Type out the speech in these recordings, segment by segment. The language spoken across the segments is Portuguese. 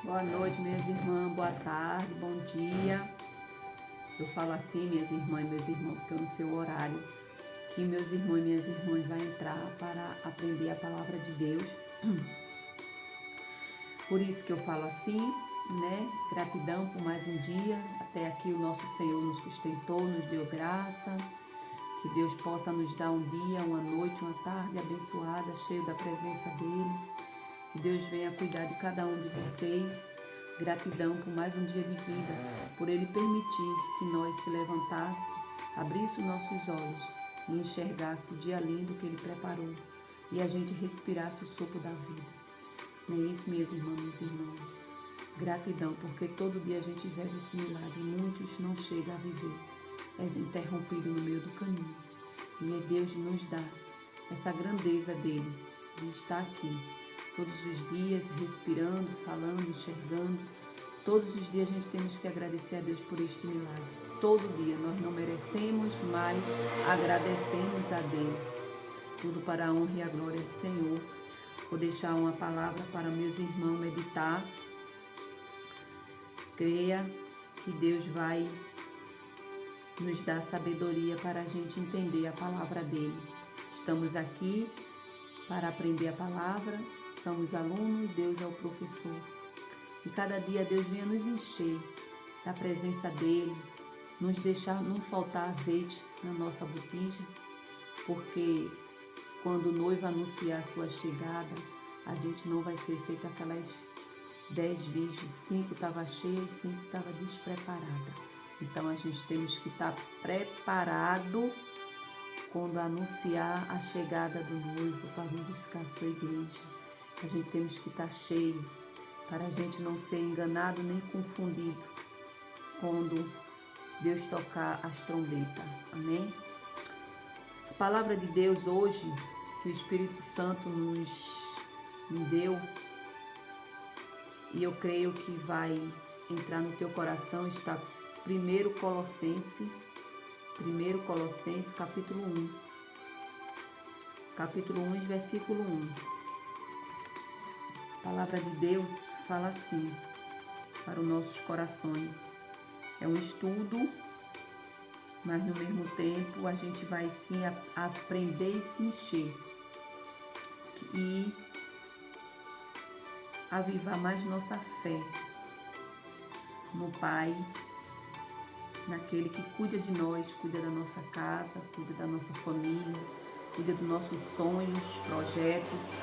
Boa noite, minhas irmãs, boa tarde, bom dia. Eu falo assim, minhas irmãs e meus irmãos, porque eu não sei o horário que meus irmãos e minhas irmãs vão entrar para aprender a palavra de Deus. Por isso que eu falo assim, né? Gratidão por mais um dia. Até aqui o nosso Senhor nos sustentou, nos deu graça. Que Deus possa nos dar um dia, uma noite, uma tarde abençoada, cheio da presença dEle. Que Deus venha cuidar de cada um de vocês. Gratidão por mais um dia de vida, por Ele permitir que nós se levantasse, abrisse os nossos olhos e enxergasse o dia lindo que Ele preparou e a gente respirasse o sopro da vida. Não é isso, minhas irmãs, meus irmãos? Gratidão, porque todo dia a gente vive esse milagre, muitos não chegam a viver, é interrompido no meio do caminho. E Deus nos dá essa grandeza dEle, de estar aqui todos os dias, respirando, falando, enxergando. Todos os dias a gente temos que agradecer a Deus por este milagre. Todo dia nós não merecemos, mas agradecemos a Deus. Tudo para a honra e a glória do Senhor. Vou deixar uma palavra para meus irmãos meditar. Creia que Deus vai nos dar sabedoria para a gente entender a palavra dele. Estamos aqui para aprender a palavra, somos alunos e Deus é o professor. E cada dia Deus venha nos encher da presença dEle, nos deixar não faltar azeite na nossa botija, porque quando o noivo anunciar a sua chegada, a gente não vai ser feito aquelas 10 virgens, 5 estavam cheias e 5 estavam despreparadas. Então a gente temos que estar preparado quando anunciar a chegada do noivo para vir buscar a sua igreja. A gente temos que estar cheio para a gente não ser enganado nem confundido quando Deus tocar as trombetas. Amém? A palavra de Deus hoje, que o Espírito Santo nos deu, e eu creio que vai entrar no teu coração, está 1 Colossenses, capítulo 1. Capítulo 1, versículo 1. A palavra de Deus fala assim para os nossos corações. É um estudo, mas no mesmo tempo a gente vai sim aprender e se encher e avivar mais nossa fé no Pai, naquele que cuida de nós, cuida da nossa casa, cuida da nossa família, cuida dos nossos sonhos, projetos.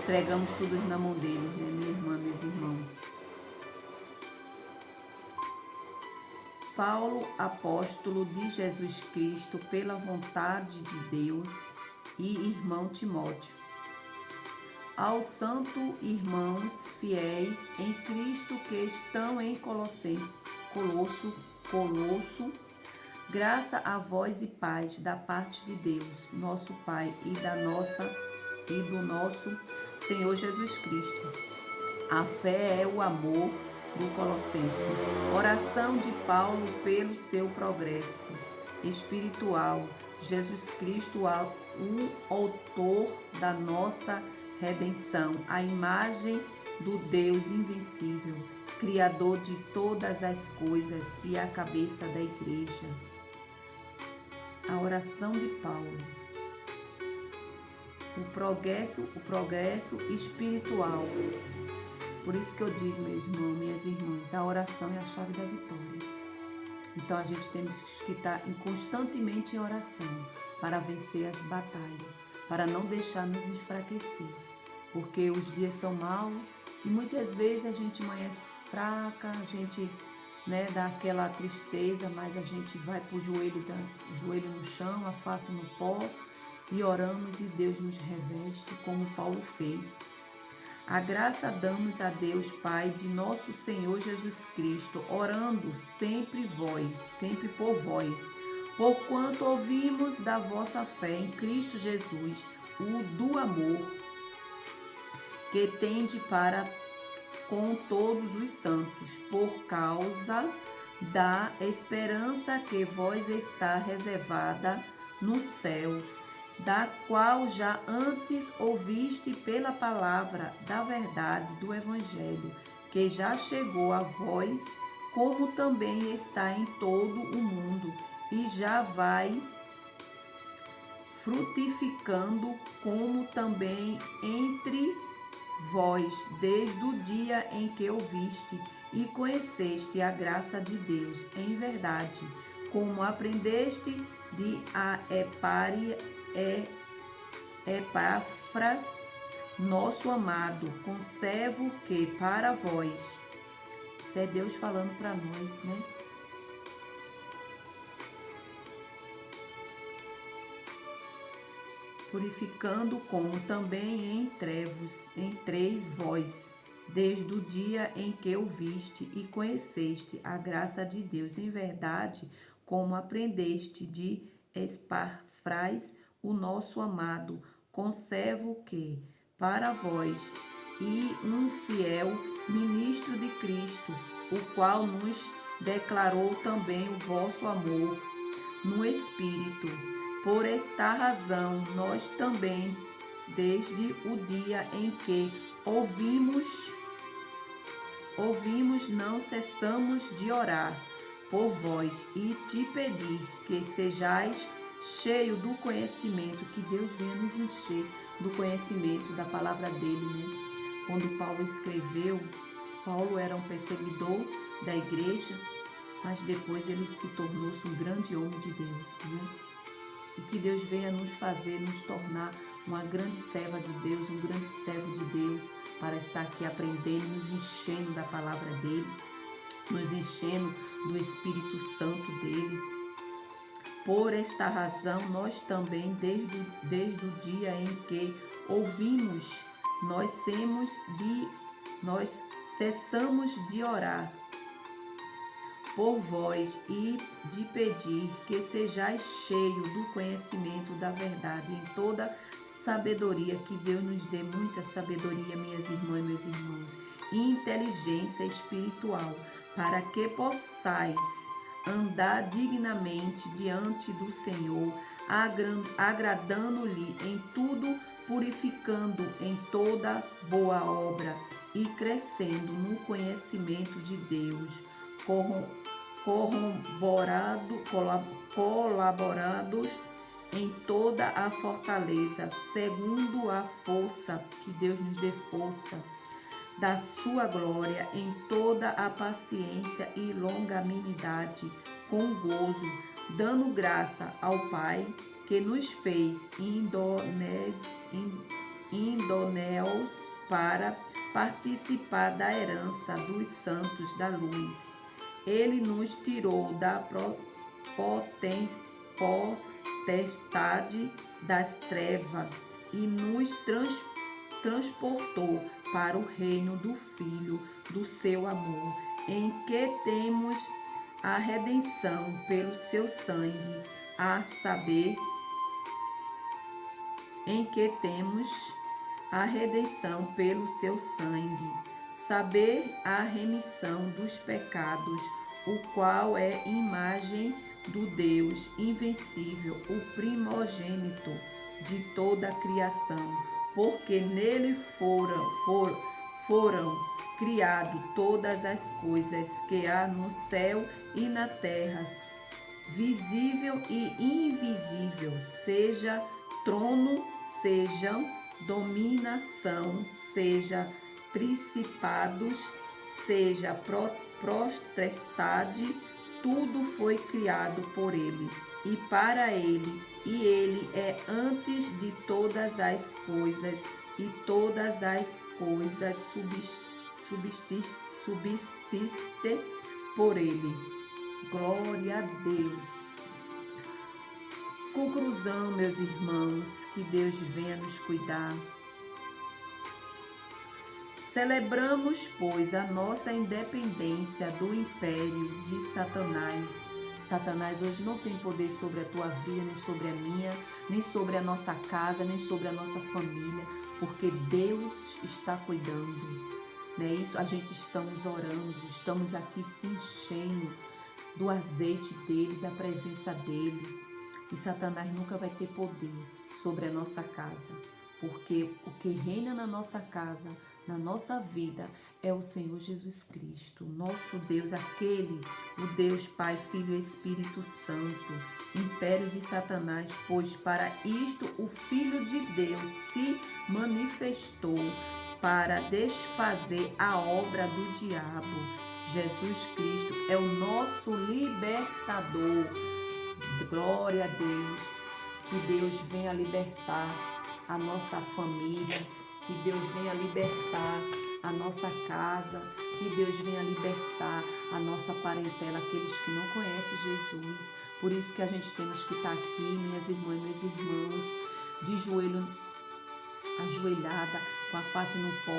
Entregamos tudo na mão dele, né, minha irmã, meus irmãos. Paulo, apóstolo de Jesus Cristo, pela vontade de Deus, e irmão Timóteo. Aos santos irmãos fiéis em Cristo que estão em Colosso, graça a vós e paz da parte de Deus, nosso Pai, e do nosso Senhor Jesus Cristo. A fé é o amor do Colossense. Oração de Paulo pelo seu progresso espiritual. Jesus Cristo, o autor da nossa redenção, a imagem do Deus invencível, Criador de todas as coisas e a cabeça da igreja. A oração de Paulo. O progresso espiritual. Por isso que eu digo, meus irmãos, minhas irmãs, a oração é a chave da vitória. Então a gente tem que estar constantemente em oração para vencer as batalhas, para não deixar nos enfraquecer, porque os dias são maus e muitas vezes a gente amanhece fraca, a gente dá aquela tristeza, mas a gente vai para o joelho no chão, a face no pó e oramos e Deus nos reveste como Paulo fez. A graça damos a Deus Pai de nosso Senhor Jesus Cristo, orando sempre por vós, porquanto ouvimos da vossa fé em Cristo Jesus, o do amor que tende para com todos os santos, por causa da esperança que vos está reservada no céu, da qual já antes ouviste pela palavra da verdade do Evangelho, que já chegou a vós, como também está em todo o mundo, e já vai frutificando, como também entre vós, desde o dia em que ouviste e conheceste a graça de Deus, em verdade, como aprendeste de Epáfras, nosso amado conservo, que para vós, isso é Deus falando para nós, né? Purificando, como também entreis vós, desde o dia em que ouviste e conheceste a graça de Deus, em verdade, como aprendeste de Epáfras, o nosso amado conservo, que para vós e um fiel ministro de Cristo, o qual nos declarou também o vosso amor no Espírito. Por esta razão, nós também, desde o dia em que ouvimos, não cessamos de orar por vós e te pedir que sejais cheio do conhecimento, que Deus venha nos encher do conhecimento da palavra dele, né? Quando Paulo escreveu, Paulo era um perseguidor da igreja, mas depois ele se tornou-se um grande homem de Deus, né? E que Deus venha nos fazer, nos tornar uma grande serva de Deus, um grande servo de Deus, para estar aqui aprendendo, nos enchendo da palavra dele, nos enchendo do Espírito Santo dele. Por esta razão, nós também, desde o dia em que ouvimos, nós cessamos de orar por vós e de pedir que sejais cheio do conhecimento da verdade, em toda sabedoria, que Deus nos dê muita sabedoria, minhas irmãs e meus irmãos, e inteligência espiritual, para que possais andar dignamente diante do Senhor, agradando-lhe em tudo, purificando em toda boa obra e crescendo no conhecimento de Deus, colaborados em toda a fortaleza, segundo a força, que Deus nos dê força, da sua glória, em toda a paciência e longanimidade, com gozo, dando graça ao Pai, que nos fez idôneos para participar da herança dos santos da luz. Ele nos tirou da potestade das trevas e nos transportou para o reino do Filho do seu amor, em que temos a redenção pelo seu sangue, a saber, em que temos a redenção pelo seu sangue, saber a remissão dos pecados, o qual é imagem do Deus invencível, o primogênito de toda a criação, porque nele foram criadas todas as coisas que há no céu e na terra, visível e invisível, seja trono, seja dominação, seja principados, seja potestade, tudo foi criado por ele e para ele, e ele é antes de todas as coisas, e todas as coisas subsistem por ele. Glória a Deus. Conclusão, meus irmãos, que Deus venha nos cuidar. Celebramos, pois, a nossa independência do império de Satanás. Satanás hoje não tem poder sobre a tua vida, nem sobre a minha, nem sobre a nossa casa, nem sobre a nossa família, porque Deus está cuidando. Não é isso? A gente estamos orando, estamos aqui se enchendo do azeite dele, da presença dele. E Satanás nunca vai ter poder sobre a nossa casa, porque o que reina na nossa casa, na nossa vida, é o Senhor Jesus Cristo, nosso Deus, aquele, o Deus Pai, Filho e Espírito Santo, império de Satanás, pois para isto o Filho de Deus se manifestou, para desfazer a obra do diabo. Jesus Cristo é o nosso libertador. Glória a Deus. Que Deus venha libertar a nossa família, que Deus venha libertar a nossa casa, que Deus venha libertar a nossa parentela, aqueles que não conhecem Jesus. Por isso que a gente temos que estar aqui, minhas irmãs e meus irmãos, de joelho, ajoelhada, com a face no pó,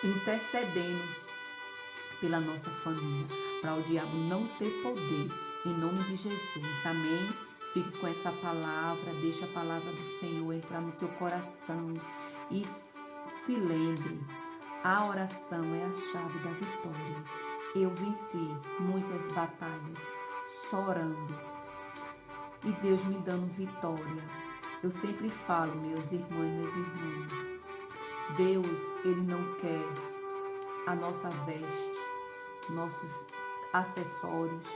intercedendo pela nossa família, para o diabo não ter poder, em nome de Jesus, amém? Fique com essa palavra, deixa a palavra do Senhor entrar no teu coração e se lembre, a oração é a chave da vitória. Eu venci muitas batalhas só orando e Deus me dando vitória. Eu sempre falo, meus irmãos e meus irmãos, Deus, Ele não quer a nossa veste, nossos acessórios.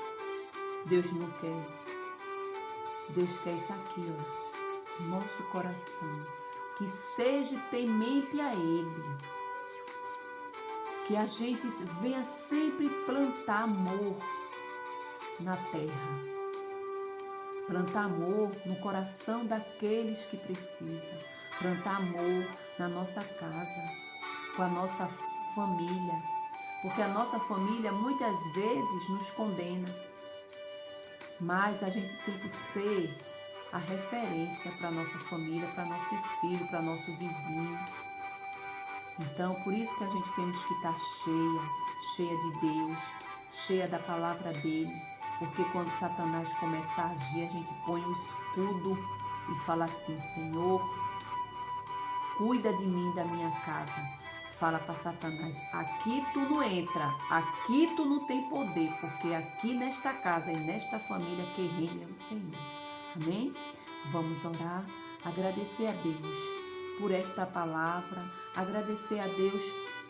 Deus não quer. Deus quer isso aqui, ó, nosso coração, que seja temente a Ele, que a gente venha sempre plantar amor na terra, plantar amor no coração daqueles que precisam, plantar amor na nossa casa, com a nossa família, porque a nossa família muitas vezes nos condena, mas a gente tem que ser a referência para a nossa família, para nossos filhos, para nosso vizinho. Então, por isso que a gente temos que estar cheia de Deus, cheia da palavra dele, porque quando Satanás começar a agir, a gente põe o escudo e fala assim: Senhor, cuida de mim e da minha casa. Fala para Satanás: aqui tu não entra, aqui tu não tem poder, porque aqui nesta casa e nesta família que reina é o Senhor. Amém? Vamos orar, agradecer a Deus por esta palavra, agradecer a Deus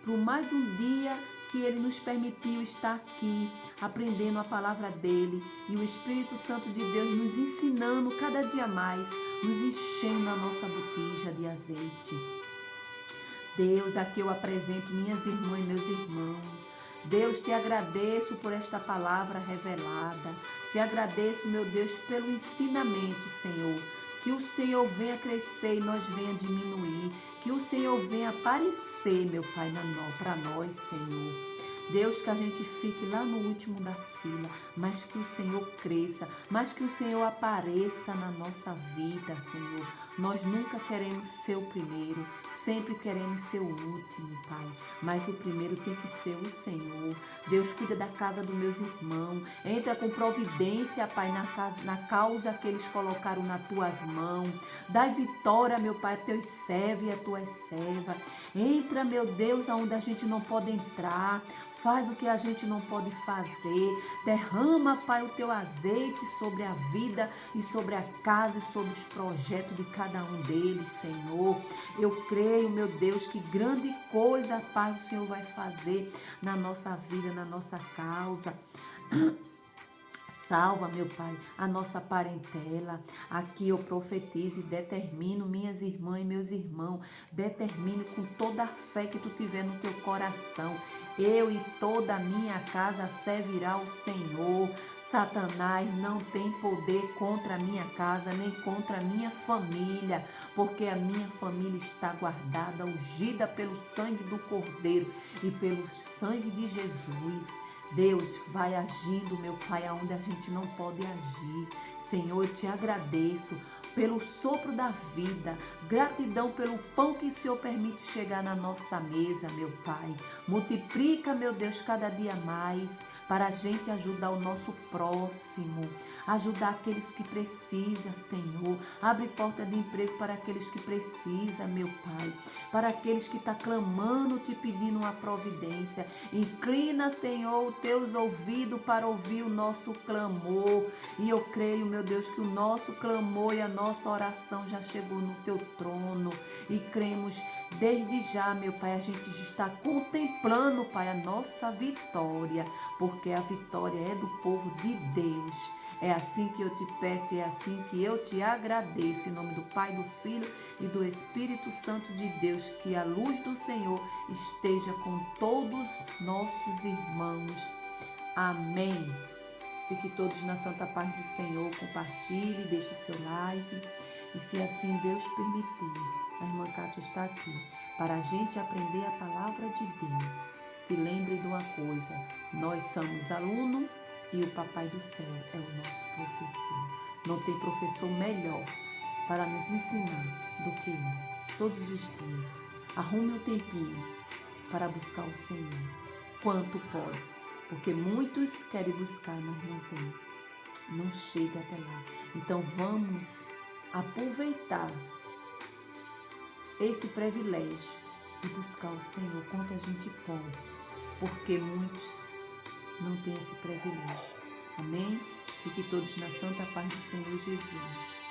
por mais um dia que Ele nos permitiu estar aqui, aprendendo a palavra dEle e o Espírito Santo de Deus nos ensinando cada dia mais, nos enchendo a nossa botija de azeite. Deus, aqui eu apresento minhas irmãs e meus irmãos. Deus, te agradeço por esta palavra revelada. Te agradeço, meu Deus, pelo ensinamento, Senhor. Que o Senhor venha crescer e nós venha diminuir. Que o Senhor venha aparecer, meu Pai, para nós, Senhor. Deus, que a gente fique lá no último da fila, mas que o Senhor cresça, mas que o Senhor apareça na nossa vida, Senhor. Nós nunca queremos ser o primeiro, sempre queremos ser o último, Pai. Mas o primeiro tem que ser o Senhor. Deus, cuida da casa dos meus irmãos. Entra com providência, Pai, na causa que eles colocaram nas tuas mãos. Dai vitória, meu Pai, a teus servos e a tuas servas. Entra, meu Deus, aonde a gente não pode entrar. Faz o que a gente não pode fazer. Derrama, Pai, o teu azeite sobre a vida e sobre a casa e sobre os projetos de cada um deles, Senhor. Eu creio, meu Deus, que grande coisa, Pai, o Senhor vai fazer na nossa vida, na nossa causa. Salva, meu Pai, a nossa parentela. Aqui eu profetizo e determino, minhas irmãs e meus irmãos, determino com toda a fé que tu tiver no teu coração. Eu e toda a minha casa servirá ao Senhor. Satanás não tem poder contra a minha casa, nem contra a minha família, porque a minha família está guardada, ungida pelo sangue do Cordeiro e pelo sangue de Jesus. Deus, vai agindo, meu Pai, aonde a gente não pode agir. Senhor, eu te agradeço pelo sopro da vida, gratidão pelo pão que o Senhor permite chegar na nossa mesa, meu Pai. Multiplica, meu Deus, cada dia mais para a gente ajudar o nosso próximo, ajudar aqueles que precisam, Senhor. Abre porta de emprego para aqueles que precisam, meu Pai, para aqueles que estão clamando, te pedindo uma providência. Inclina, Senhor, os teus ouvidos para ouvir o nosso clamor. E eu creio, meu Deus, que o nosso clamor e a nossa nossa oração já chegou no teu trono e cremos desde já, meu Pai, a gente está contemplando, Pai, a nossa vitória, porque a vitória é do povo de Deus. É assim que eu te peço e é assim que eu te agradeço. Em nome do Pai, do Filho e do Espírito Santo de Deus, que a luz do Senhor esteja com todos nossos irmãos. Amém. Fique todos na santa paz do Senhor. Compartilhe, deixe seu like. E se assim Deus permitir, a irmã Kátia está aqui para a gente aprender a palavra de Deus. Se lembre de uma coisa, nós somos aluno e o Papai do Céu é o nosso professor. Não tem professor melhor para nos ensinar do que ele. Todos os dias, arrume um tempinho para buscar o Senhor, quanto pode, porque muitos querem buscar, mas não tem, não chega até lá. Então vamos aproveitar esse privilégio de buscar o Senhor quanto a gente pode, porque muitos não têm esse privilégio. Amém? Fiquem todos na santa paz do Senhor Jesus.